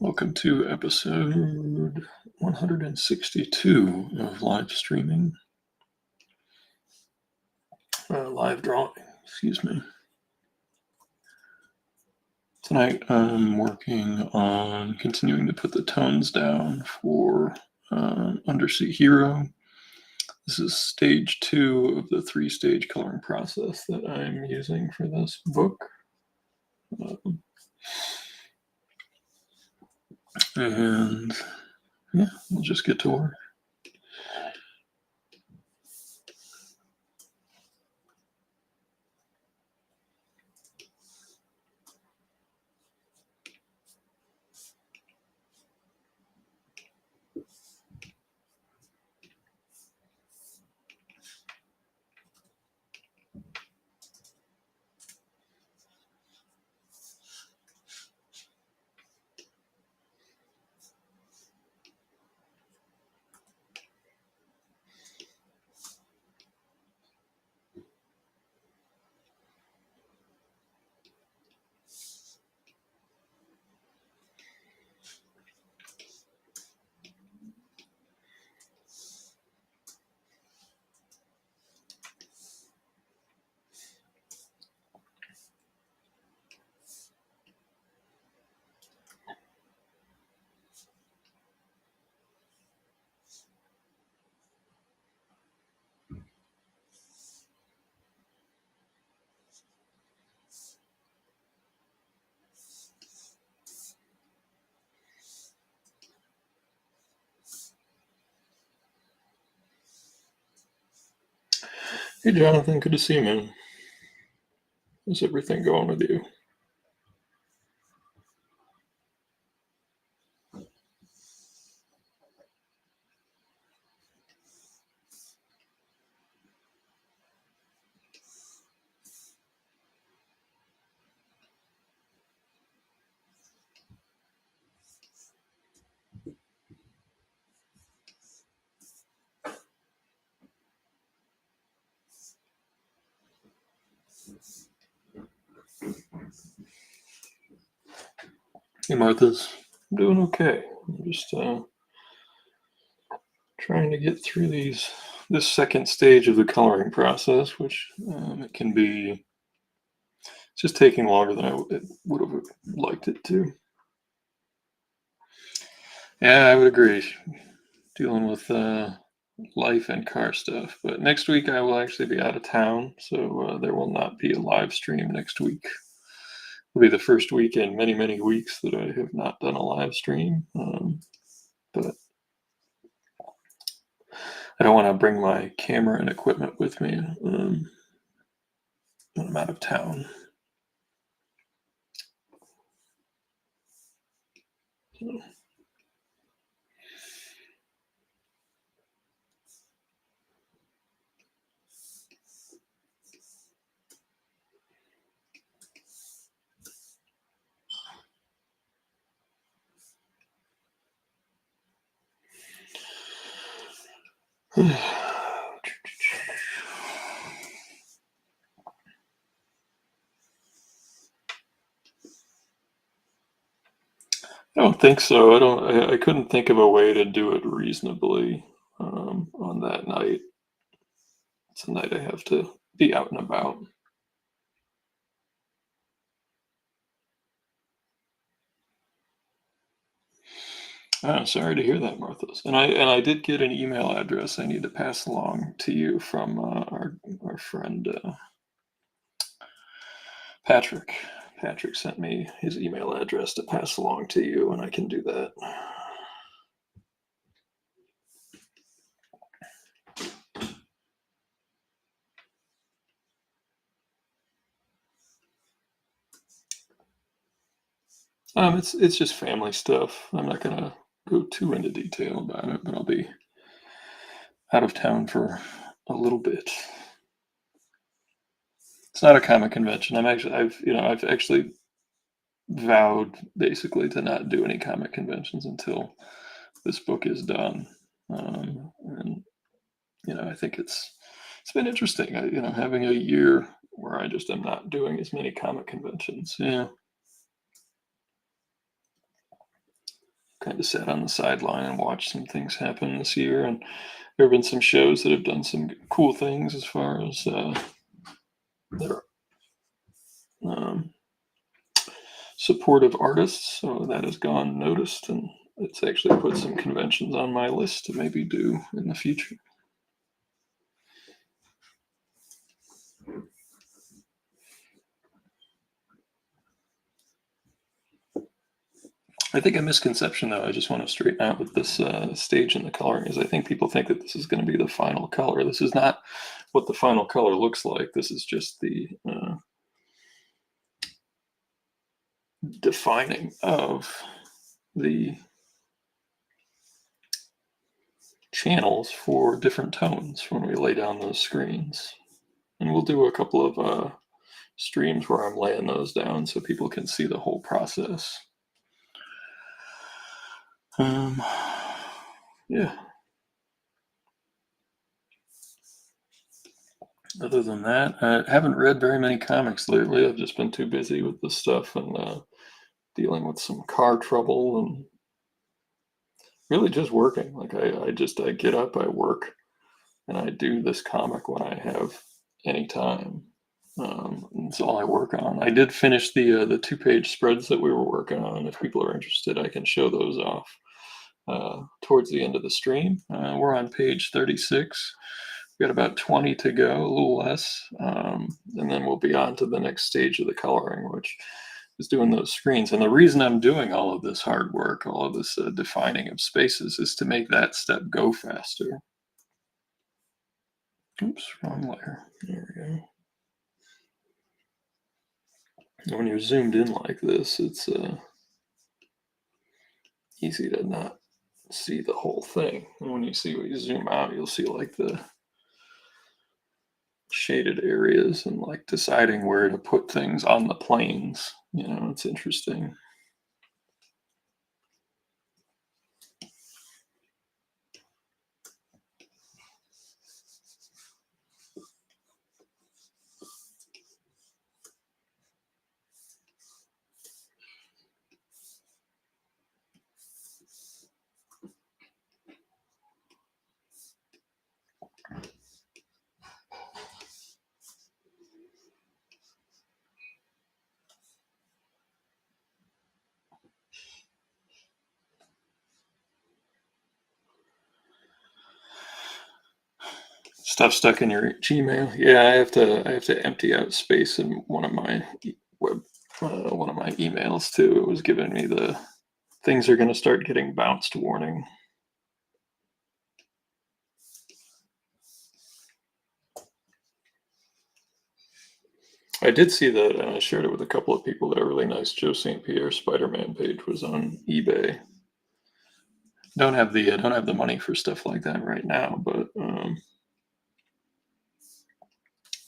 Welcome to episode 162 of live streaming, live drawing, excuse me. Tonight I'm working on continuing to put the tones down for Undersea Hero. This is stage 2 of the 3-stage coloring process that I'm using for this book. And yeah, we'll just get to work. Hey Jonathan, good to see you, man. How's everything going with you? Hey Martha's, I'm doing okay. I'm just trying to get through this second stage of the coloring process, which it can be just taking longer than I would have liked it to. Yeah, I would agree. Dealing with life and car stuff. But next week I will actually be out of town, so there will not be a live stream next week. It'll be the first week in many, many weeks that I have not done a live stream. But I don't want to bring my camera and equipment with me when I'm out of town. So. I don't think so. I couldn't think of a way to do it reasonably on that night. It's a night I have to be out and about. Oh, sorry to hear that, Martha's. And I did get an email address I need to pass along to you from our friend Patrick. Patrick sent me his email address to pass along to you, and I can do that. It's just family stuff. I'm not gonna go too into detail about it, but I'll be out of town for a little bit. It's not a comic convention. I've actually vowed basically to not do any comic conventions until this book is done. And I think it's been interesting. Having a year where I just am not doing as many comic conventions. Yeah. kind of sat on the sideline and watched some things happen this year, and there have been some shows that have done some cool things as far as their um, supportive artists. So that has gone noticed, and it's actually put some conventions on my list to maybe do in the future. I think a misconception, though, I just want to straighten out with this stage and the coloring is I think people think that this is going to be the final color. This is not what the final color looks like. This is just the defining of the channels for different tones when we lay down those screens. And we'll do a couple of streams where I'm laying those down so people can see the whole process. Yeah. Other than that, I haven't read very many comics lately. I've just been too busy with this stuff and dealing with some car trouble and really just working. Like I get up, I work, and I do this comic when I have any time. That's all I work on. I did finish the 2-page spreads that we were working on. If people are interested, I can show those off towards the end of the stream. We're on page 36. We've got about 20 to go, a little less, and then we'll be on to the next stage of the coloring, which is doing those screens. And the reason I'm doing all of this hard work, all of this defining of spaces, is to make that step go faster. Oops, wrong layer. There we go. And when you're zoomed in like this, it's easy to not see the whole thing. And when you zoom out, you'll see like the shaded areas and like deciding where to put things on the planes. It's interesting. Stuff stuck in your Gmail. Yeah, I have to empty out space in one of my emails too. It was giving me the things are going to start getting bounced warning. I did see that, and I shared it with a couple of people. That really nice Joe St. Pierre Spider-Man page was on eBay. Don't have the money for stuff like that right now, but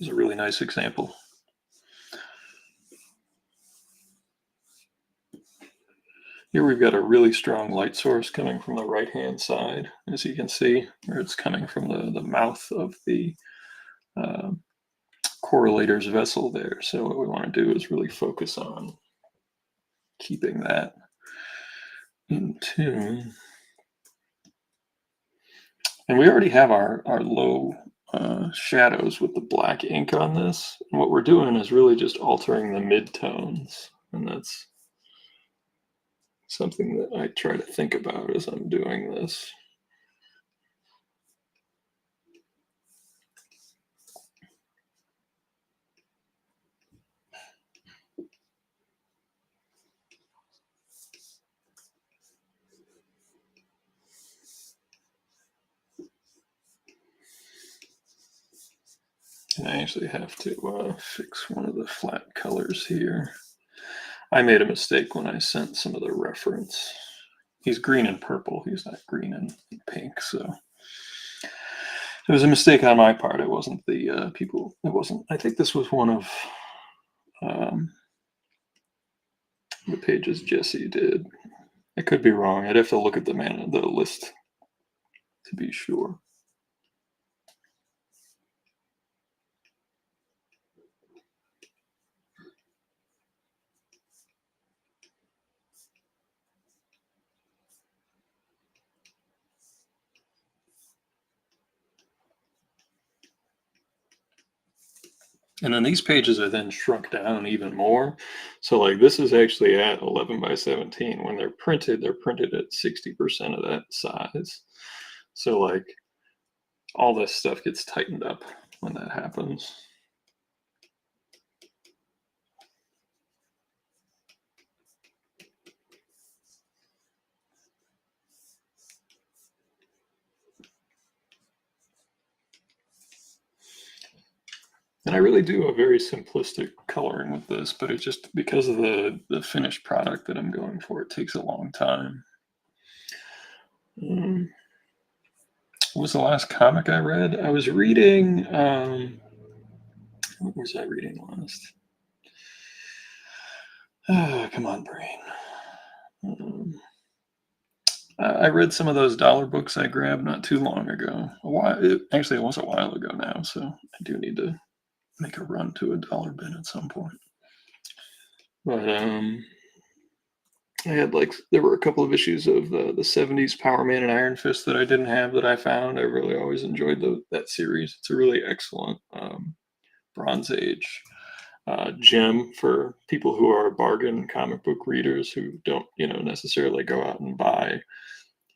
it's a really nice example. Here we've got a really strong light source coming from the right-hand side, as you can see, where it's coming from the mouth of the correlator's vessel there. So what we want to do is really focus on keeping that in tune. And we already have our low shadows with the black ink on this. And what we're doing is really just altering the midtones. And that's something that I try to think about as I'm doing this. And I actually have to fix one of the flat colors here. I made a mistake when I sent some of the reference. He's green and purple. He's not green and pink. So it was a mistake on my part. It wasn't the people. It wasn't. I think this was one of the pages Jesse did. I could be wrong. I'd have to look at the list to be sure. And then these pages are then shrunk down even more. So like this is actually at 11 by 17. When they're printed at 60% of that size. So like all this stuff gets tightened up when that happens. And I really do a very simplistic coloring with this, but it's just because of the finished product that I'm going for, it takes a long time. Um, what was the last comic I read? I was reading, what was I reading last? Come on, brain. Um, I read some of those dollar books I grabbed not too long ago. Actually, it was a while ago now, so I do need to make a run to a dollar bin at some point. But I had there were a couple of issues of the '70s Power Man and Iron Fist that I didn't have that I found. I really always enjoyed that series. It's a really excellent Bronze Age gem for people who are bargain comic book readers who don't necessarily go out and buy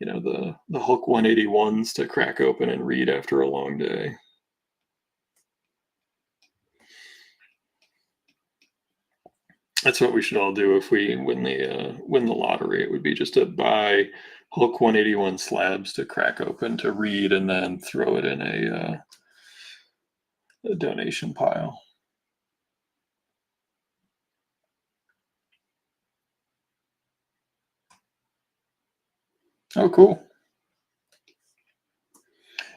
the Hulk 181s to crack open and read after a long day. That's what we should all do if we win the lottery. It would be just to buy Hulk 181 slabs to crack open to read, and then throw it in a donation pile. Oh, cool.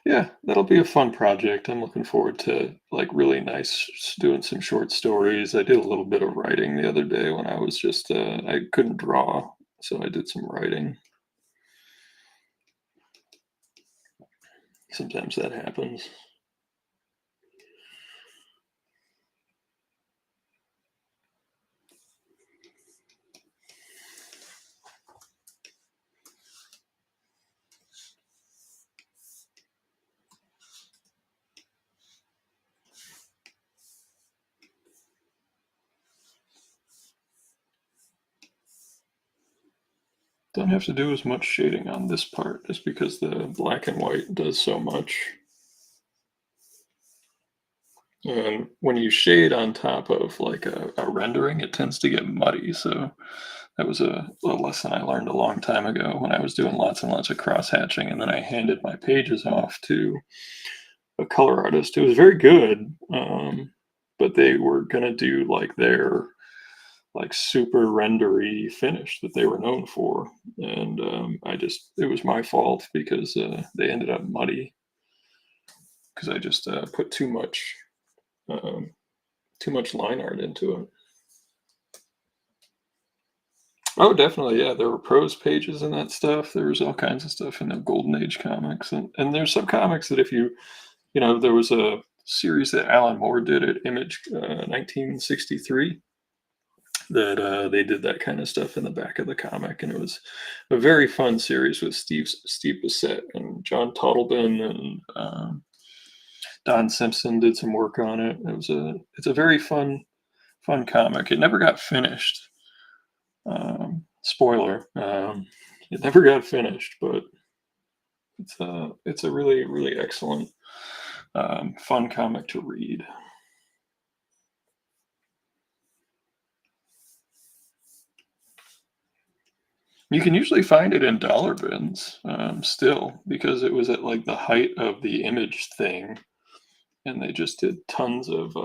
Yeah, that'll be a fun project. I'm looking forward to really nice doing some short stories. I did a little bit of writing the other day when I was just I couldn't draw, so I did some writing. Sometimes that happens. Don't have to do as much shading on this part just because the black and white does so much. And when you shade on top of a rendering, it tends to get muddy. So that was a lesson I learned a long time ago when I was doing lots and lots of cross hatching. And then I handed my pages off to a color artist who was very good, but they were going to do their super rendery finish that they were known for. And it was my fault because they ended up muddy because I just put um, too much line art into it. Oh, definitely. Yeah, there were prose pages and that stuff. There was all kinds of stuff in the Golden Age comics, and there's some comics that if there was a series that Alan Moore did at Image 1963 that they did that kind of stuff in the back of the comic, and it was a very fun series with Steve Bissett and John Toddleben and Don Simpson did some work on it. It's a very fun comic. It never got finished. Spoiler, it never got finished, but it's a really excellent fun comic to read. You can usually find it in dollar bins still because it was at the height of the Image thing, and they just did tons of.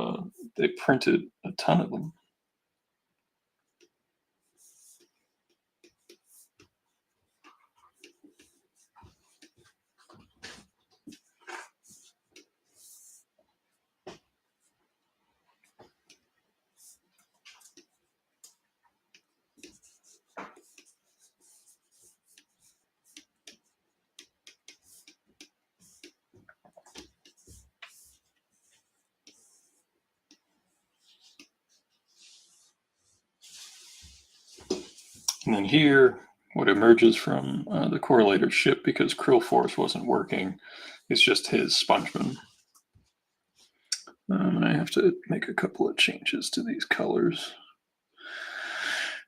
They printed a ton of them. And then here, what emerges from the correlator ship because Krill Force wasn't working is just his Spongeman. And I have to make a couple of changes to these colors.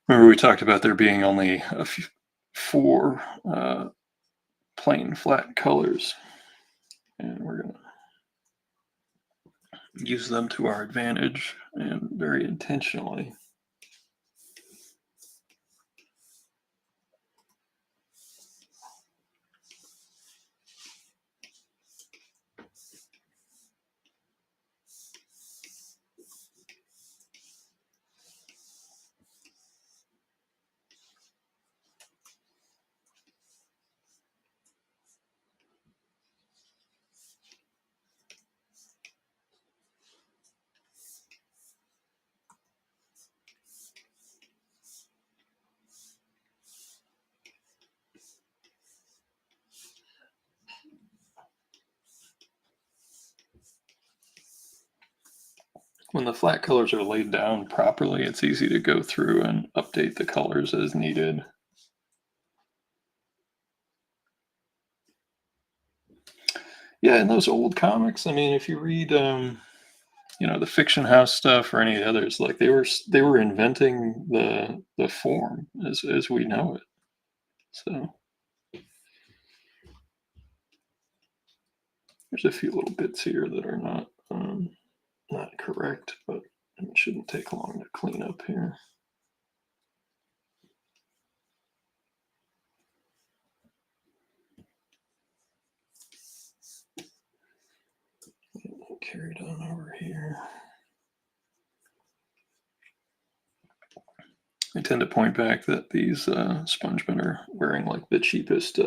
Remember, we talked about there being only four plain flat colors, and we're going to use them to our advantage and very intentionally. When the flat colors are laid down properly, it's easy to go through and update the colors as needed. Yeah, in those old comics, I mean, if you read, the Fiction House stuff or any others, like they were inventing the form as we know it. So there's a few little bits here that are not correct, but it shouldn't take long to clean up here. Carry it on over here. I tend to point back that these spongemen are wearing like the cheapest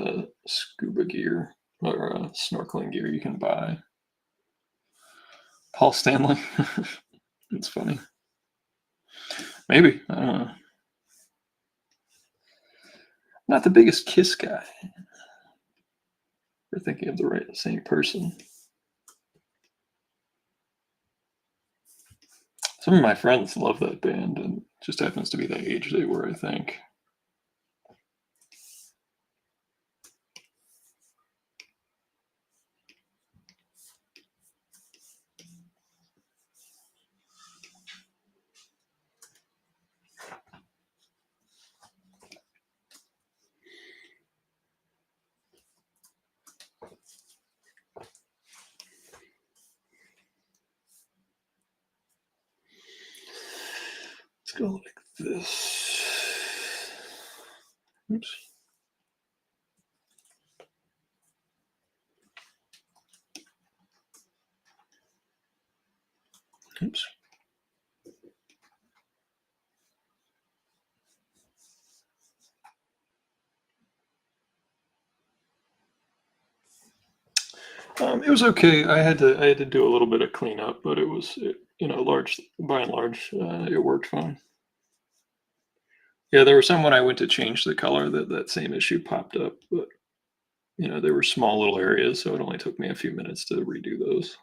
scuba gear or snorkeling gear you can buy. Paul Stanley. It's funny. Maybe. I don't know. Not the biggest Kiss guy. We're thinking of the same person. Some of my friends love that band, and it just happens to be the age they were, I think. Let's go like this. Oops. Oops. It was okay. I had to do a little bit of cleanup, but large by and large, it worked fine. Yeah, there were some when I went to change the color that same issue popped up, but there were small little areas, so it only took me a few minutes to redo those.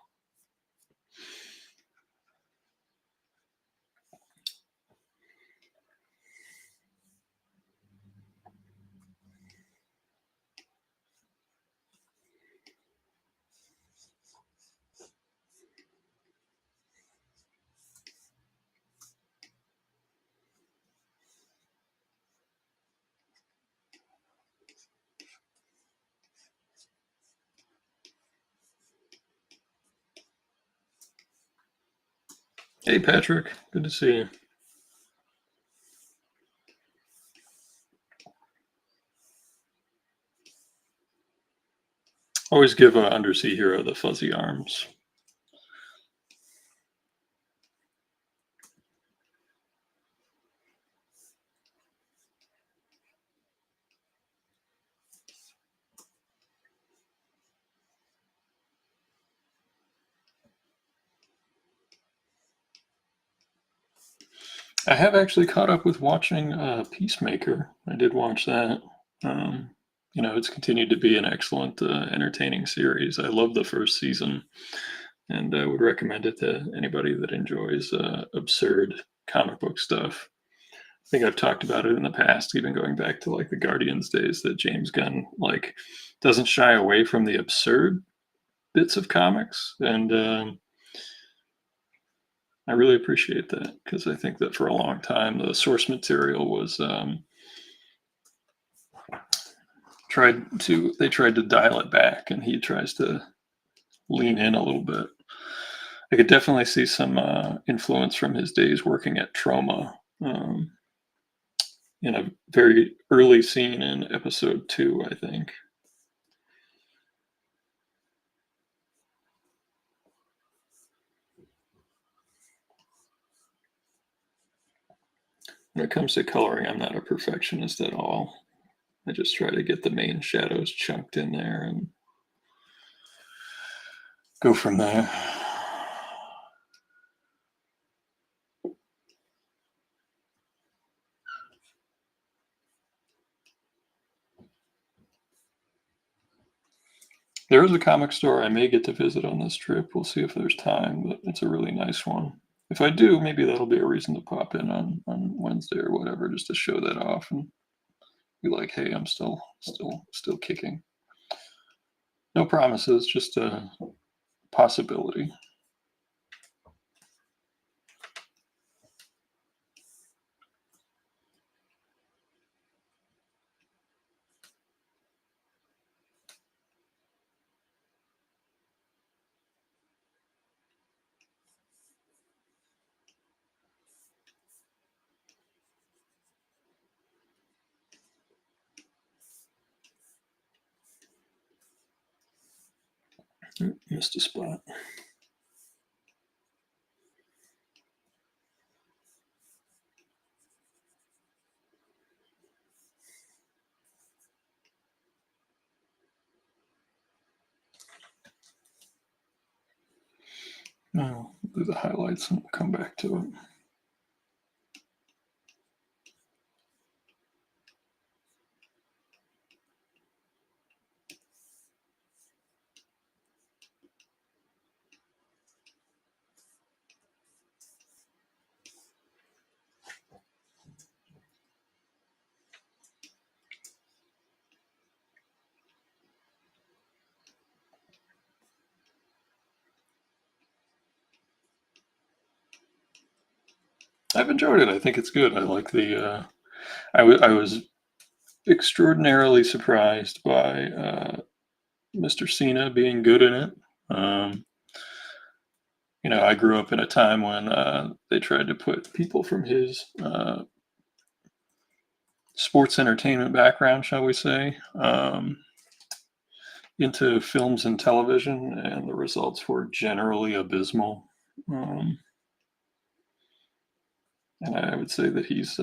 Hey, Patrick, good to see you. Always give Undersea Hero the fuzzy arms. I have actually caught up with watching Peacemaker. I did watch that. Um, it's continued to be an excellent, entertaining series. I love the first season, and I would recommend it to anybody that enjoys absurd comic book stuff. I think I've talked about it in the past, even going back to like the Guardians days, that James Gunn like doesn't shy away from the absurd bits of comics, and I really appreciate that because I think that for a long time the source material was tried to dial it back, and he tries to lean in a little bit. I could definitely see some influence from his days working at Trauma in a very early scene in episode 2, I think. When it comes to coloring, I'm not a perfectionist at all. I just try to get the main shadows chunked in there and go from there. There is a comic store I may get to visit on this trip. We'll see if there's time, but it's a really nice one. If I do, maybe that'll be a reason to pop in on Wednesday or whatever, just to show that off and be like, hey, I'm still kicking. No promises, just a possibility. Missed a spot. No, do the highlights and come back to it. I've enjoyed it. I think it's good. I like the. I was extraordinarily surprised by Mr. Cena being good in it. Um, I grew up in a time when they tried to put people from his sports entertainment background, shall we say, into films and television, and the results were generally abysmal. Um, and I would say that he's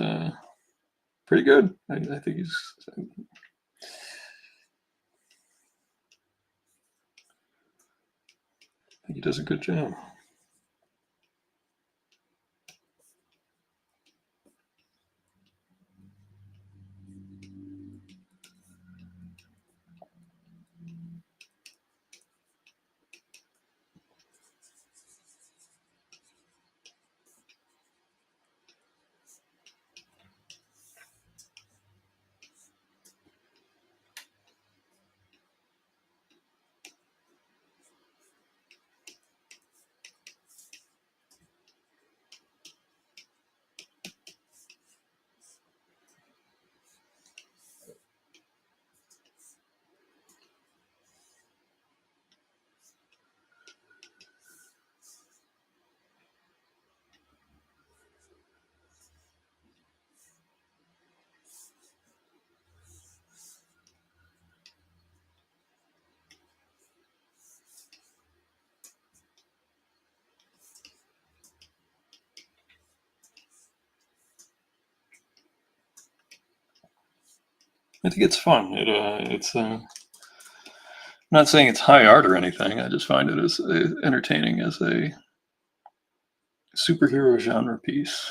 pretty good. I think he does a good job. I think it's fun. It's I'm not saying it's high art or anything. I just find it as entertaining as a superhero genre piece.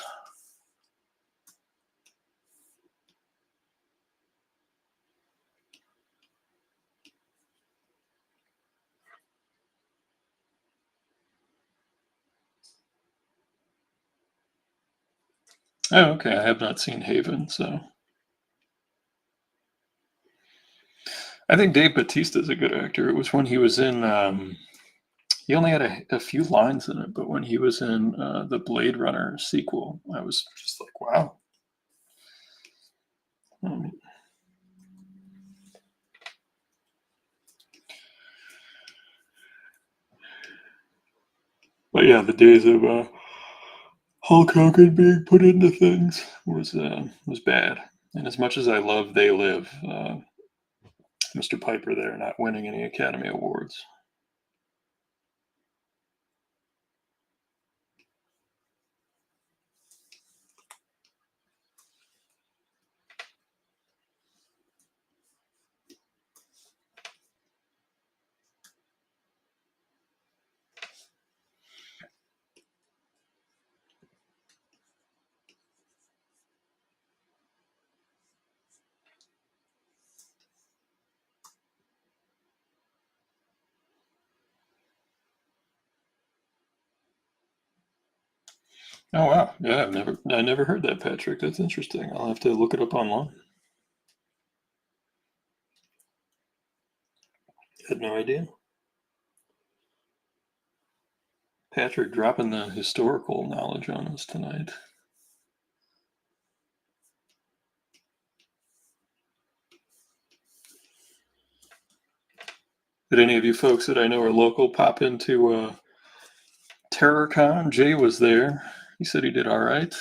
Oh, okay. I have not seen Haven, so I think Dave Bautista's a good actor. It was when he was in He only had a few lines in it, but when he was in the Blade Runner sequel, I was just like, wow. Um, but yeah, the days of Hulk Hogan being put into things was bad. And as much as I love They Live, Mr. Piper there not winning any Academy Awards. Oh wow, yeah, I never heard that, Patrick. That's interesting. I'll have to look it up online. Had no idea. Patrick dropping the historical knowledge on us tonight. Did any of you folks that I know are local pop into TerrorCon? Jay was there. He said he did all right.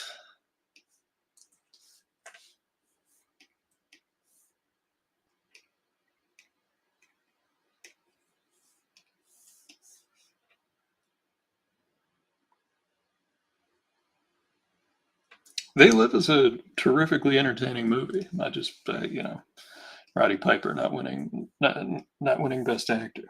They Live is a terrifically entertaining movie. Not just Roddy Piper not winning Best Actor.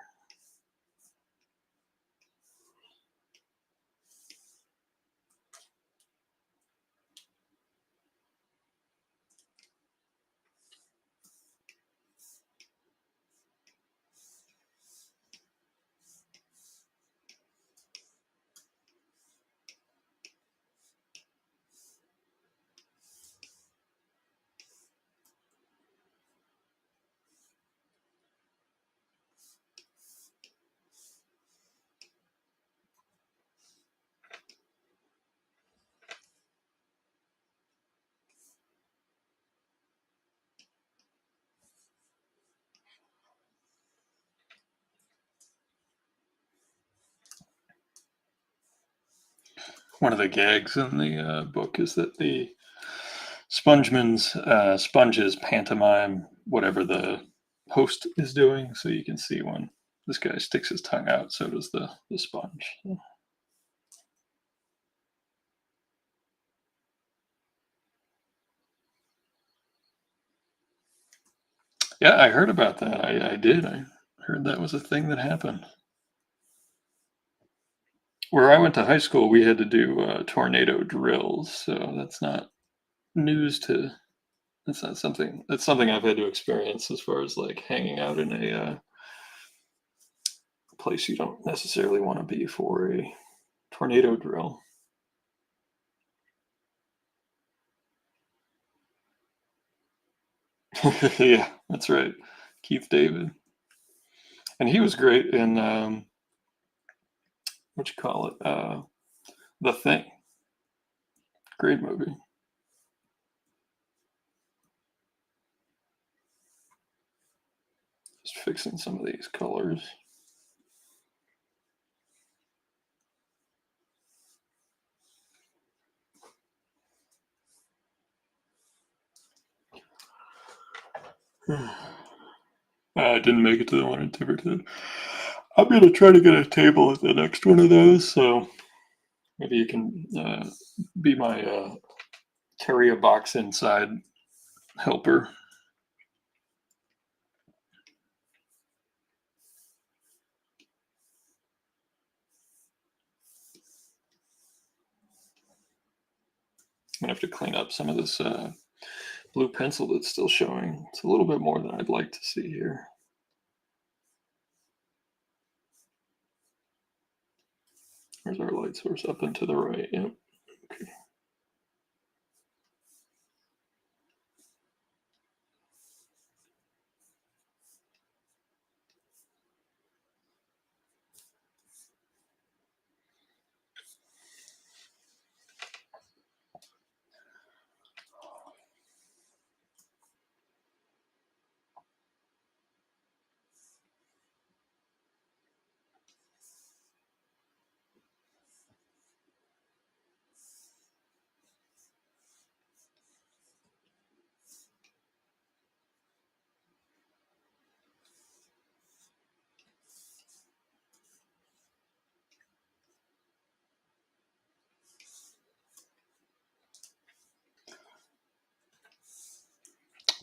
One of the gags in the book is that the sponges pantomime whatever the host is doing, so you can see when this guy sticks his tongue out, so does the sponge. Yeah, I heard about that. I did. I heard that was a thing that happened. Where I went to high school, we had to do tornado drills, so that's not news to. That's not something. That's something I've had to experience as far as like hanging out in a place you don't necessarily want to be for a tornado drill. Yeah, that's right. Keith David, and he was great in what you call it, The Thing. Great movie. Just fixing some of these colors. I didn't make it to the one in Tiverton. I'm gonna try to get a table at the next one of those, so maybe you can be my carry a box inside helper. I'm gonna have to clean up some of this blue pencil that's still showing. It's a little bit more than I'd like to see here. There's our light source up and to the right. Yep. Okay.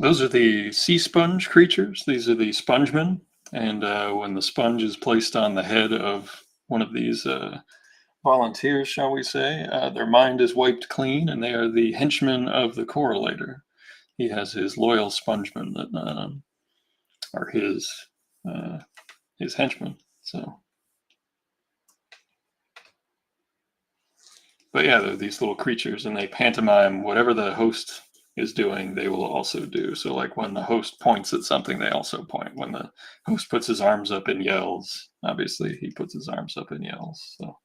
Those are the sea sponge creatures. These are the spongemen. And when the sponge is placed on the head of one of these volunteers, shall we say, their mind is wiped clean, and they are the henchmen of the correlator. He has his loyal spongemen that are his henchmen. So, but yeah, they're these little creatures, and they pantomime whatever the host is doing. They will also do. So, like when the host points at something, they also point. When the host puts his arms up and yells, obviously he puts his arms up and yells. So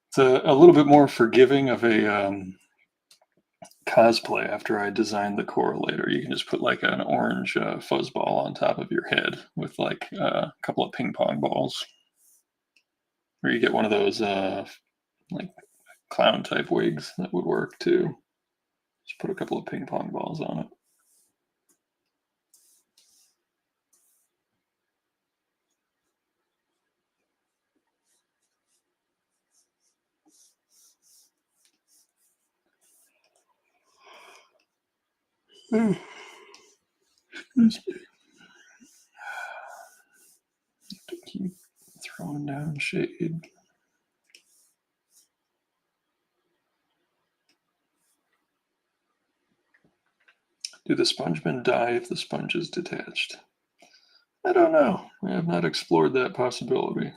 it's a little bit more forgiving of a cosplay after I designed the correlator. You can just put like an orange fuzzball on top of your head with like a couple of ping pong balls. Or you get one of those like clown type wigs that would work too. Just put a couple of ping pong balls on it. Keep throwing down shade. Do the spongemen die if the sponge is detached? I don't know. I have not explored that possibility.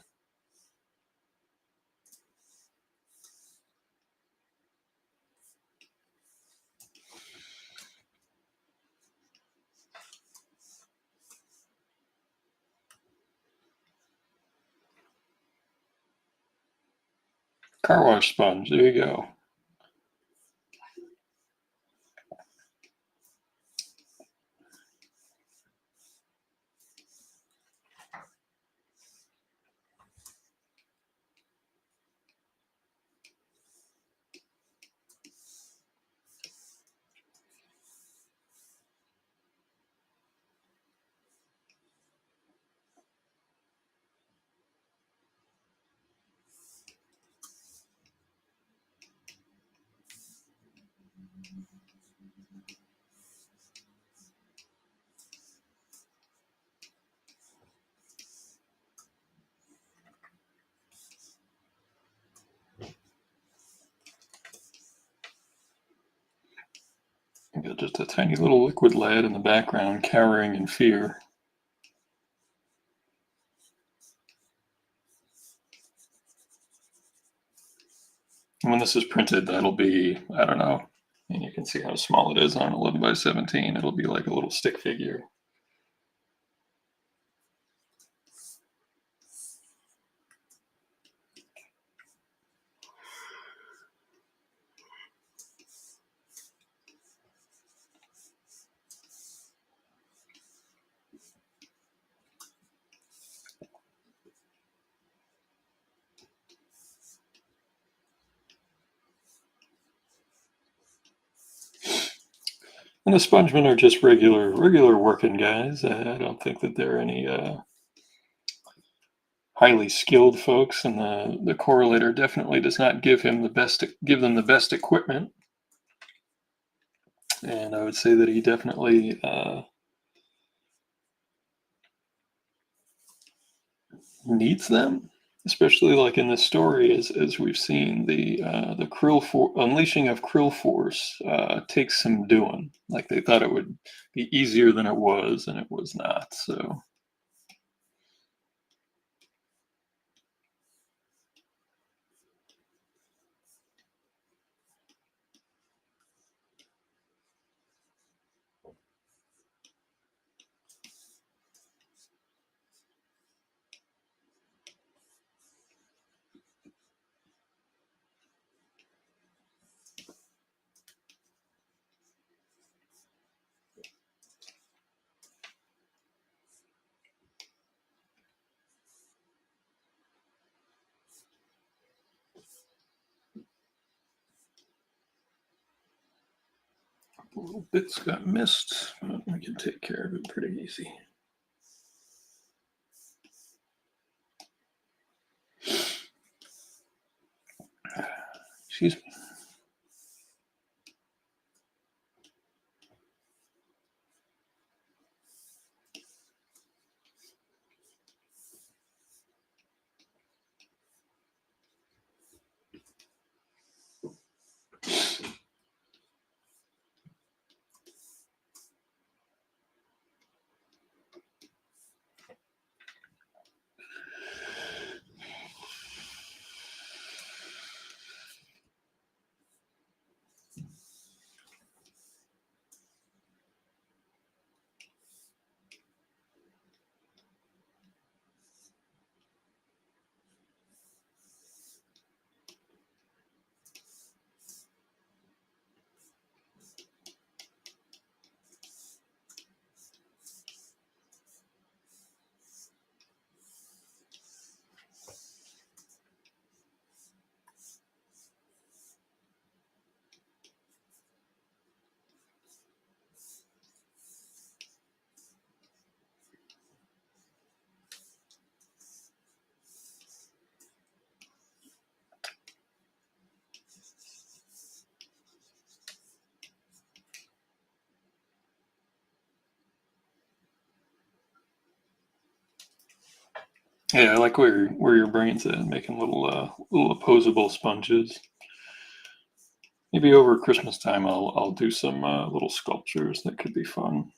Car wash sponge. There you go. I got just a tiny little liquid lad in the background cowering in fear. And when this is printed, that'll be, I don't know, and you can see how small it is on 11 by 17. It'll be like a little stick figure. And the spongemen are just regular working guys. I don't think that they're any highly skilled folks, and the correlator definitely does not give them the best equipment. And I would say that he definitely needs them, especially like in this story, as we've seen the unleashing of Krill Force takes some doing. Like they thought it would be easier than it was, and it was not. So. Little bits got missed, but we can take care of it pretty easy. Excuse me. Yeah, I like where your brain's at, making little opposable sponges. Maybe over Christmas time, I'll do some little sculptures that could be fun.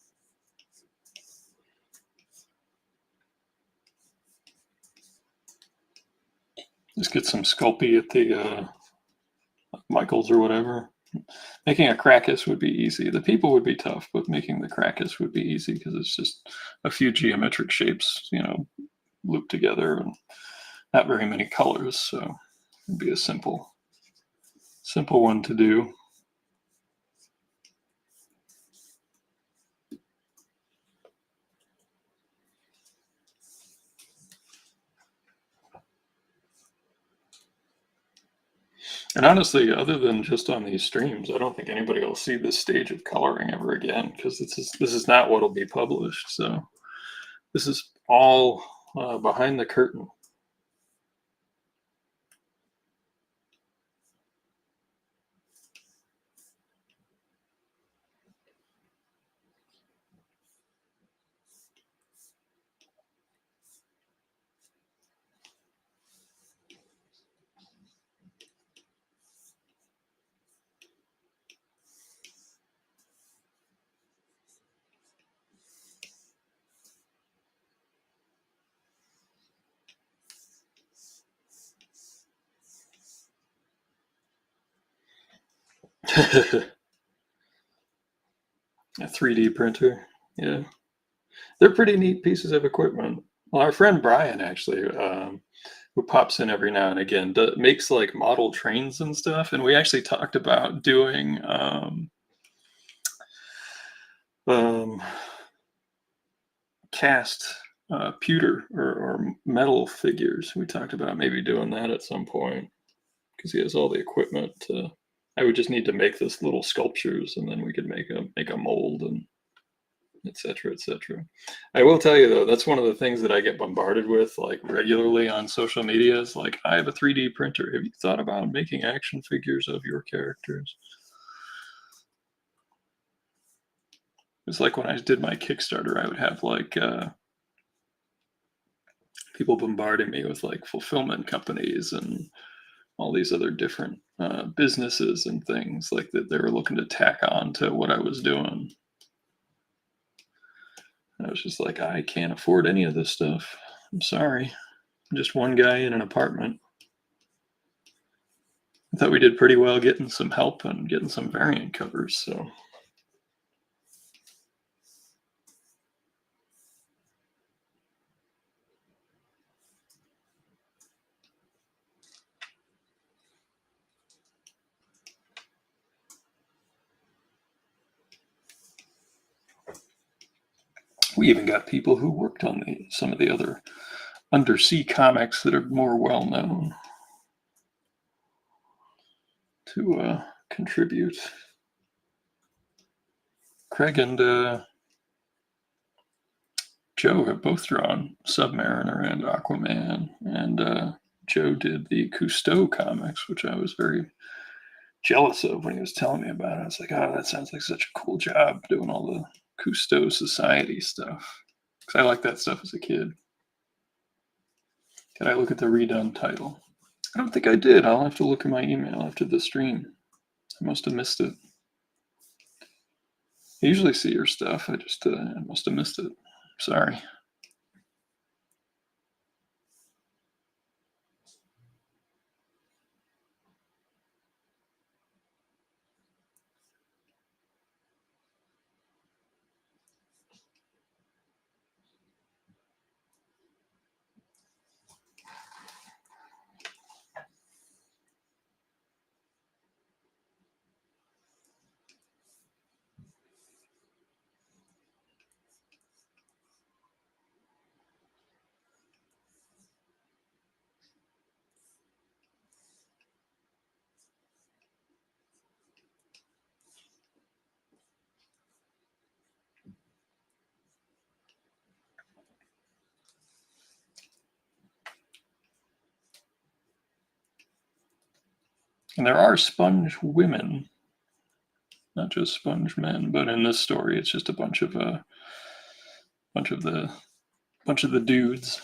Just get some Sculpey at the Michaels or whatever. Making a Krakus would be easy. The people would be tough, but making the Krakus would be easy because it's just a few geometric shapes, looped together and not very many colors. So it'd be a simple one to do. And honestly, other than just on these streams, I don't think anybody will see this stage of coloring ever again because this is not what'll be published. So this is all behind the curtain. A 3D printer. Yeah. They're pretty neat pieces of equipment. Well, our friend Brian actually, who pops in every now and again, makes like model trains and stuff. And we actually talked about doing um, cast pewter or metal figures. We talked about maybe doing that at some point because he has all the equipment. I would just need to make this little sculptures, and then we could make a mold and etc. etc. I will tell you though, that's one of the things that I get bombarded with like regularly on social media is like, I have a 3D printer. Have you thought about making action figures of your characters? It's like when I did my Kickstarter, I would have like people bombarding me with like fulfillment companies and all these other different businesses and things like that they were looking to tack on to what I was doing. And I was just like, I can't afford any of this stuff. I'm sorry. I'm just one guy in an apartment. I thought we did pretty well getting some help and getting some variant covers. So we even got people who worked on some of the other undersea comics that are more well known to contribute. Craig and Joe have both drawn Submariner and Aquaman, and Joe did the Cousteau comics, which I was very jealous of when he was telling me about it. I was like, oh, that sounds like such a cool job doing all the Cousteau Society stuff. Because I liked that stuff as a kid. Did I look at the redone title? I don't think I did. I'll have to look at my email after the stream. I must have missed it. I usually see your stuff. I must have missed it. Sorry. And there are sponge women, not just sponge men. But in this story, it's just a bunch of the dudes.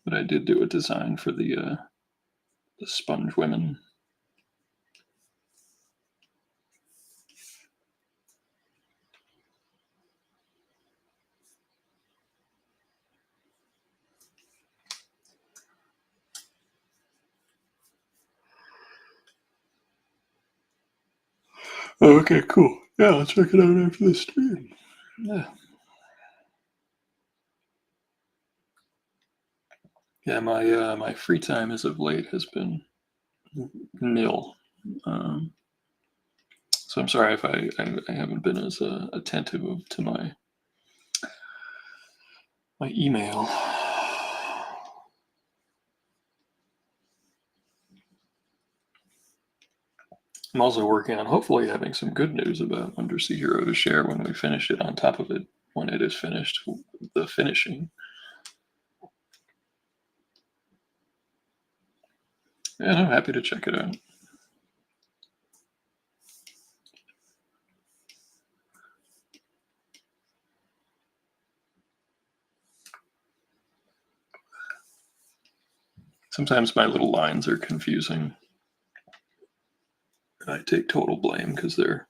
but I did do a design for the sponge women. Oh, okay, cool. Yeah, I'll check it out after the stream. Yeah. Yeah, my free time as of late has been nil. Um, so I'm sorry if I haven't been as attentive to my email. I'm also working on hopefully having some good news about Undersea Hero to share when we finish it. On top of it, when it is finished, the finishing. And I'm happy to check it out. Sometimes my little lines are confusing. I take total blame because they're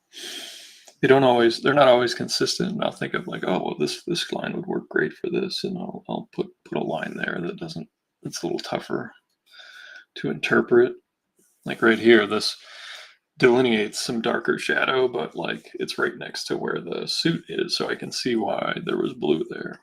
not always consistent. And I'll think of like, oh well, this line would work great for this, and I'll put a line there that doesn't. It's a little tougher to interpret. Like right here, this delineates some darker shadow, but like it's right next to where the suit is, so I can see why there was blue there.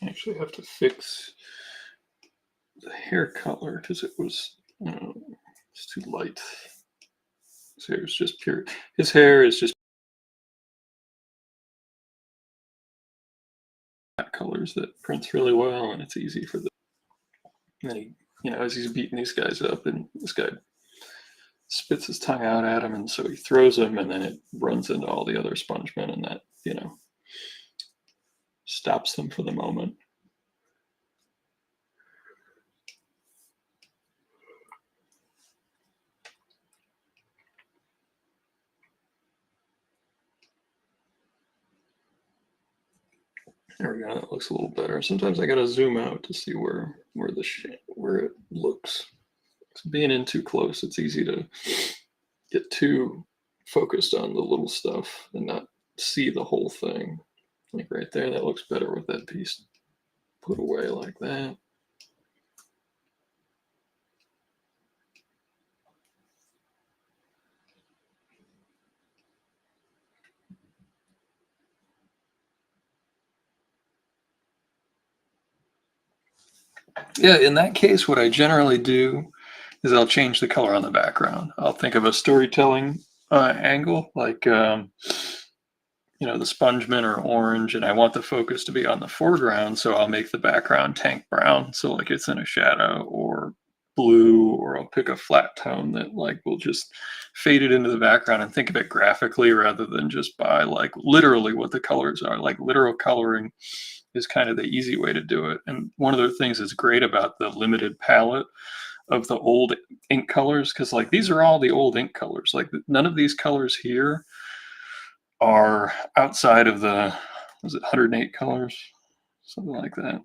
I actually have to fix the hair color because it's too light. His hair is just pure. His hair is just colors that prints really well, and it's easy for the. And then as he's beating these guys up, and this guy spits his tongue out at him, and so he throws him, and then it runs into all the other spongemen, and that stops them for the moment. There we go. That looks a little better. Sometimes I gotta zoom out to see where it looks. Being in too close, it's easy to get too focused on the little stuff and not see the whole thing. Like right there, that looks better with that piece put away like that. Yeah, in that case, what I generally do is I'll change the color on the background. I'll think of a storytelling angle, like the spongemen are orange, and I want the focus to be on the foreground, so I'll make the background tank brown, so like it's in a shadow, or blue, or I'll pick a flat tone that like will just fade it into the background and think of it graphically rather than just by like literally what the colors are. Like literal coloring is kind of the easy way to do it. And one of the things that's great about the limited palette of the old ink colors, because like these are all the old ink colors. Like none of these colors here are outside of the, was it 108 colors? Something like that.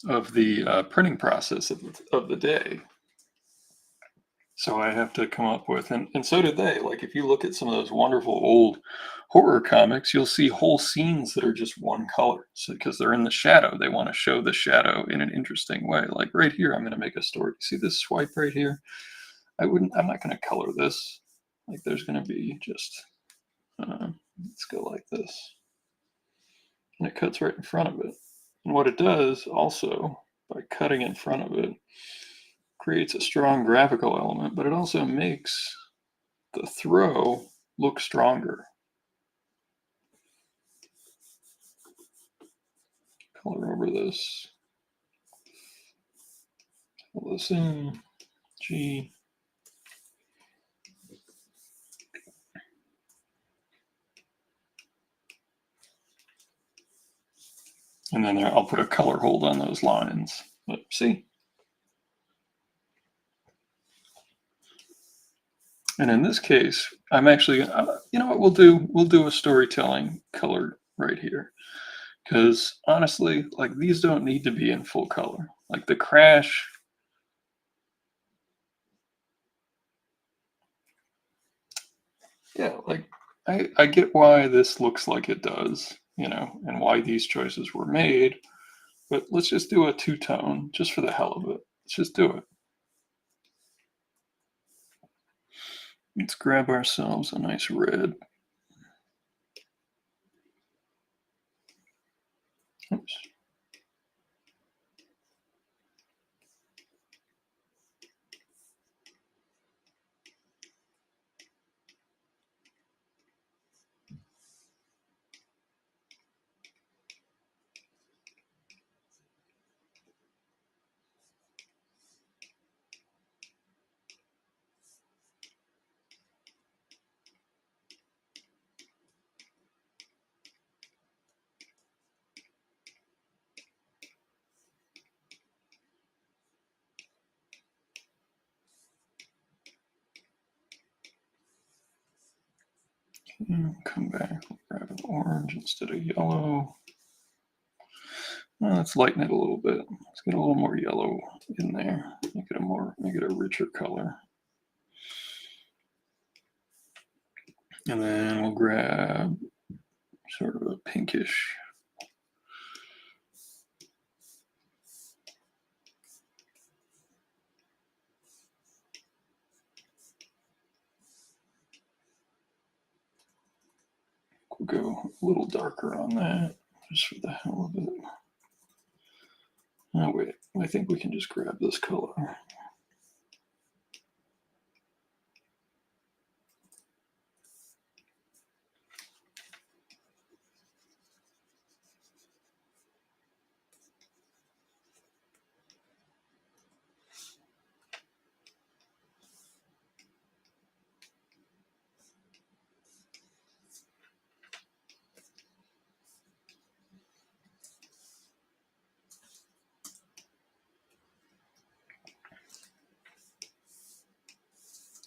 Of the printing process of the day. So I have to come up with, and so did they. Like if you look at some of those wonderful old horror comics, you'll see whole scenes that are just one color. So because they're in the shadow, they want to show the shadow in an interesting way. Like right here, I'm going to make a story. See this swipe right here? I'm not going to color this. Like there's going to be just, let's go like this. And it cuts right in front of it. And what it does also, by cutting in front of it, creates a strong graphical element, but it also makes the throw look stronger. Color over this. Fill this in. G. And then I'll put a color hold on those lines. But see? And in this case, I'm actually, you know what we'll do? We'll do a storytelling color right here. Because honestly, like these don't need to be in full color. Like the crash, yeah, like I get why this looks like it does, and why these choices were made. But let's just do a two-tone just for the hell of it. Let's just do it. Let's grab ourselves a nice red. Oops. Come back, grab an orange instead of yellow. Let's lighten it a little bit. Let's get a little more yellow in there. Make it a richer color. And then we'll grab sort of a pinkish. We'll go a little darker on that, just for the hell of it. Oh wait, I think we can just grab this color.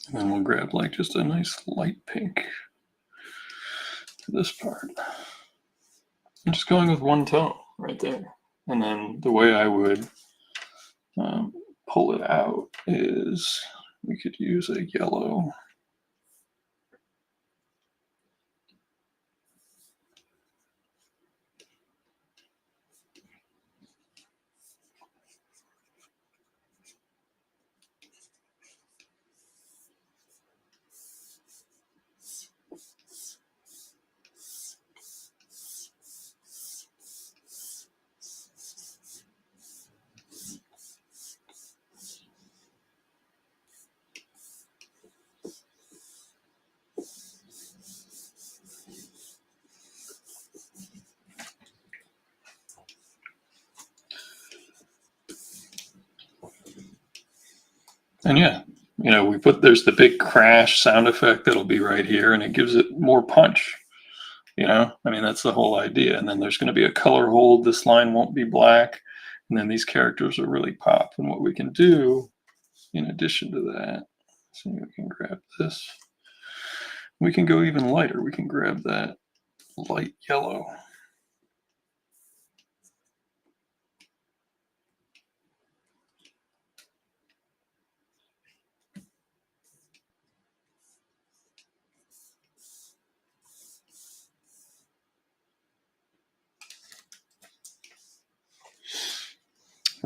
And then we'll grab like just a nice light pink for this part. I'm just going with one tone right there. And then the way I would pull it out is we could use a yellow. And yeah, there's the big crash sound effect that'll be right here, and it gives it more punch. I mean, that's the whole idea. And then there's going to be a color hold. This line won't be black. And then these characters will really pop. And what we can do in addition to that, see, we can grab this. We can go even lighter. We can grab that light yellow.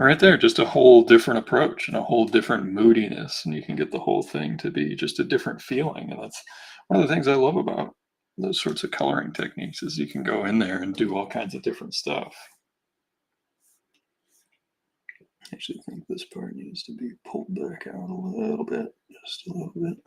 Right there, just a whole different approach and a whole different moodiness, and you can get the whole thing to be just a different feeling, and that's one of the things I love about those sorts of coloring techniques is you can go in there and do all kinds of different stuff. I actually think this part needs to be pulled back out a little bit, just a little bit.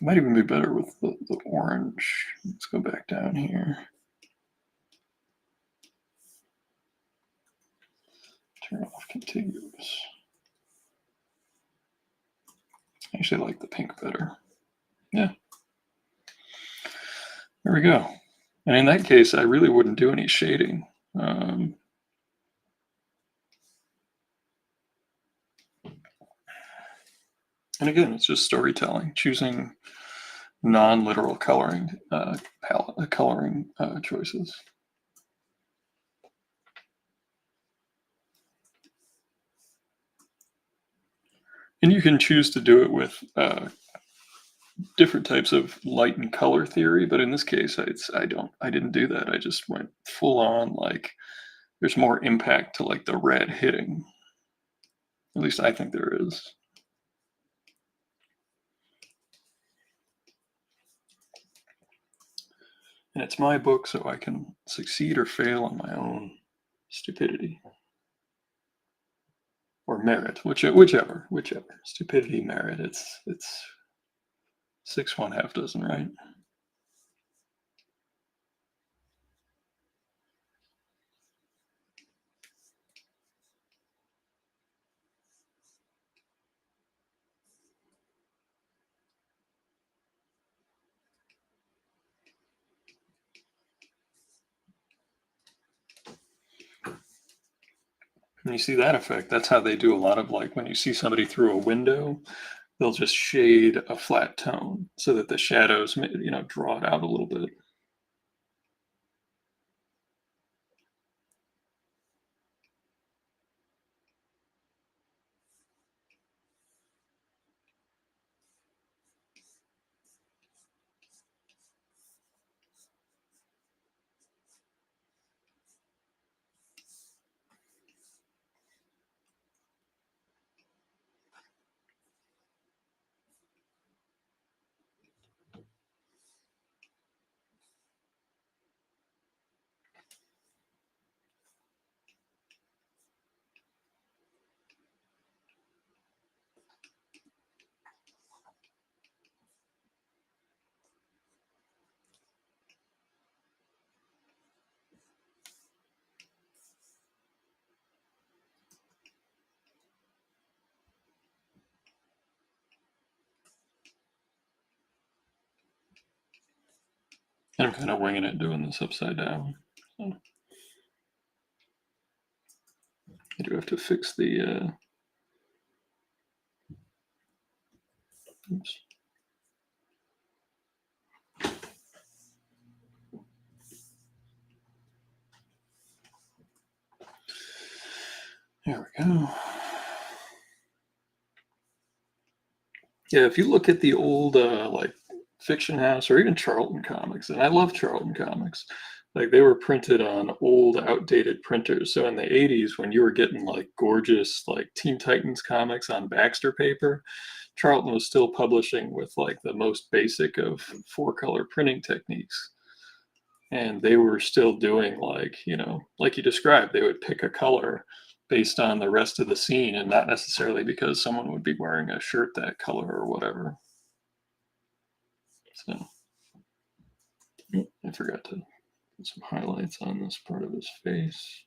Might even be better with the orange. Let's go back down here. Turn off contiguous. I actually like the pink better. Yeah. There we go. And in that case, I really wouldn't do any shading. And again, it's just storytelling, choosing non-literal coloring choices. And you can choose to do it with different types of light and color theory, but in this case, I didn't do that. I just went full on, like there's more impact to like the red hitting. At least I think there is. And it's my book, so I can succeed or fail on my own stupidity. Or merit, whichever. Stupidity, merit. It's 6 1 half dozen, right? And you see that effect. That's how they do a lot of, like, when you see somebody through a window, they'll just shade a flat tone so that the shadows, draw it out a little bit. And I'm kind of winging it doing this upside down. So I do have to fix the. Oops. There we go. Yeah, if you look at the old like Fiction House or even Charlton comics, and I love Charlton comics, like they were printed on old, outdated printers. So in the 80s, when you were getting like gorgeous like Teen Titans comics on Baxter paper, Charlton was still publishing with like the most basic of 4-color printing techniques. And they were still doing like, like you described, they would pick a color based on the rest of the scene and not necessarily because someone would be wearing a shirt that color or whatever. So I forgot to put some highlights on this part of his face.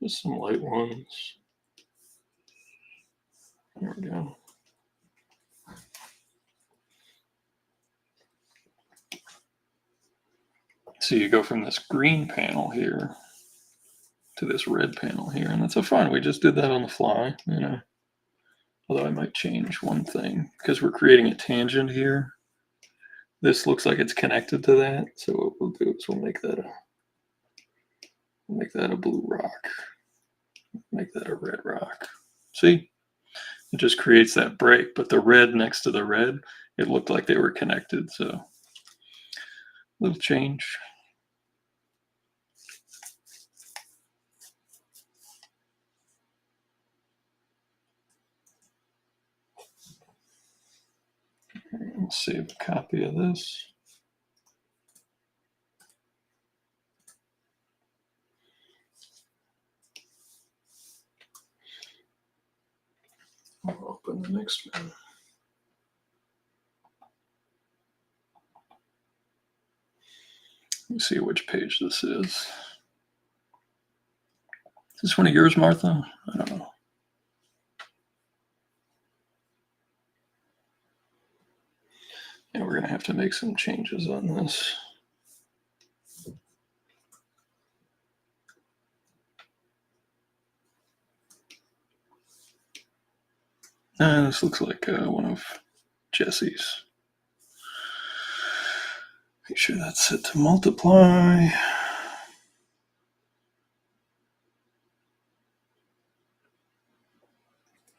Just some light ones. There we go. So you go from this green panel here to this red panel here, and that's so fun. We just did that on the fly, Although I might change one thing because we're creating a tangent here. This looks like it's connected to that, so what we'll do is we'll make that a blue rock. Make that a red rock. See? It just creates that break, but the red next to the red, it looked like they were connected, so little change. save a copy of this. I'll open the next one. Let me see which page this is. Is this one of yours, Martha? I don't know. Yeah, we're gonna have to make some changes on this. This looks like one of Jesse's. Make sure that's set to multiply.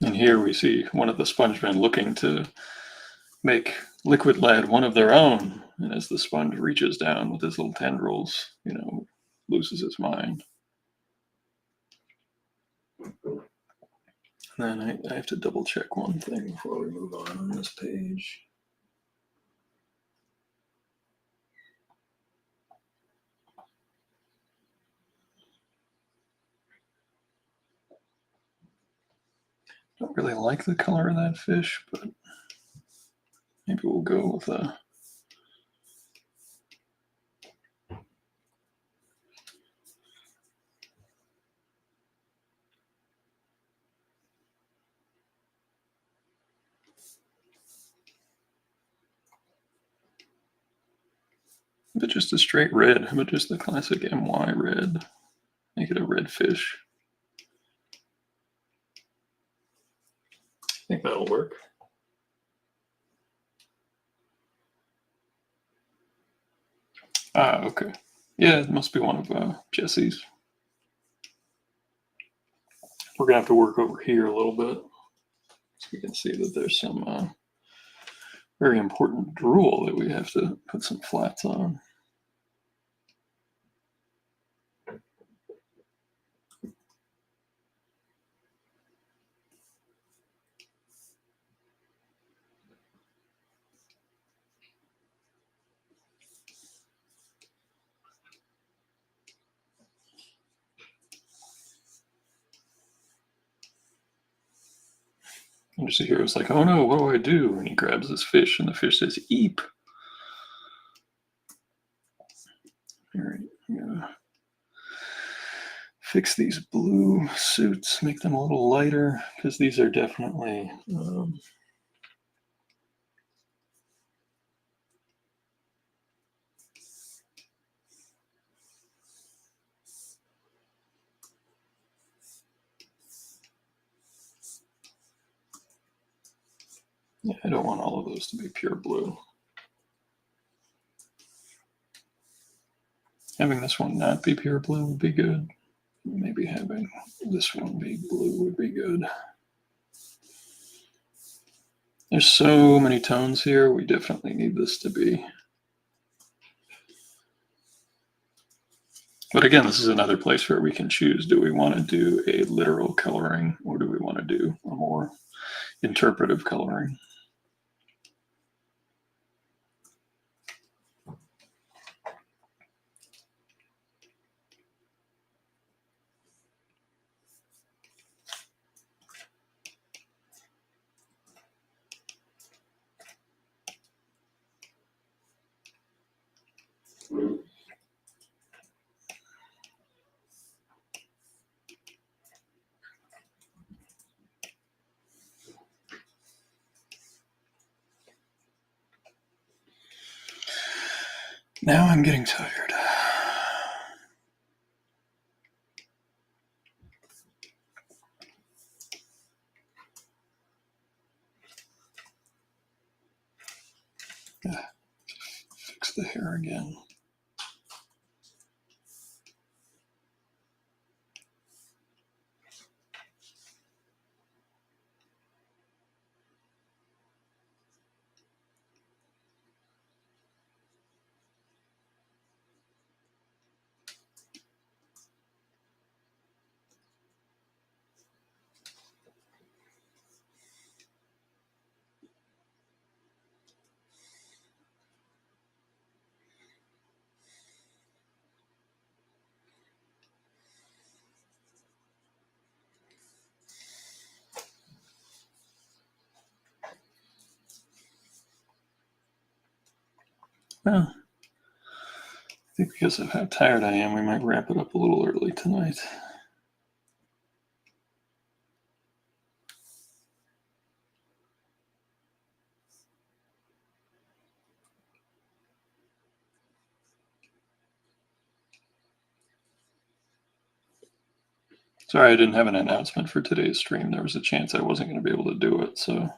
And here we see one of the spongemen looking to make liquid lead one of their own. And as the sponge reaches down with his little tendrils, loses his mind. And then I have to double check one thing before we move on this page. Don't really like the color of that fish, but maybe we'll go with a but just a straight red. How about just the classic MY red? Make it a red fish. I think that'll work. Okay. Yeah, it must be one of Jesse's. We're gonna have to work over here a little bit, so we can see that there's some very important drool that we have to put some flats on. Undersea Hero's like, oh no, what do I do? And he grabs this fish, and the fish says, eep. All right, I'm gonna fix these blue suits, make them a little lighter, because these are definitely yeah, I don't want all of those to be pure blue. Having this one not be pure blue would be good. Maybe having this one be blue would be good. There's so many tones here, we definitely need this to be. But again, this is another place where we can choose, do we want to do a literal coloring, or do we want to do a more interpretive coloring? Now I'm getting tired. Fix the hair again. Well, I think because of how tired I am, we might wrap it up a little early tonight. Sorry, I didn't have an announcement for today's stream. There was a chance I wasn't going to be able to do it, so.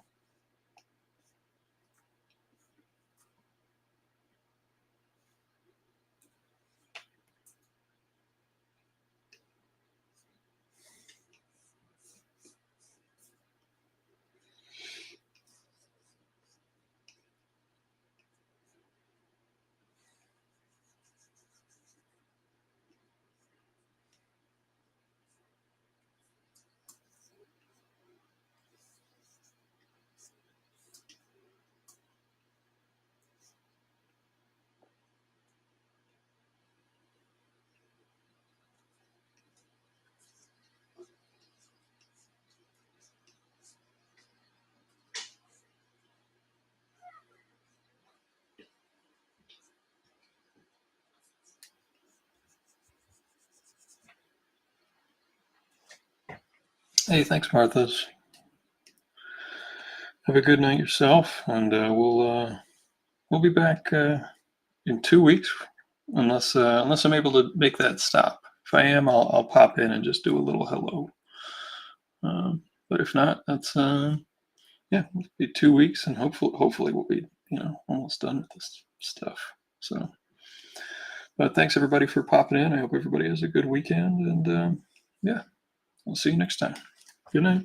Hey, thanks, Martha's. Have a good night yourself, and we'll be back in 2 weeks, unless I'm able to make that stop. If I am, I'll pop in and just do a little hello. But if not, that's yeah, it'll be 2 weeks, and hopefully we'll be almost done with this stuff. So, but thanks everybody for popping in. I hope everybody has a good weekend, and yeah, we'll see you next time. Good night.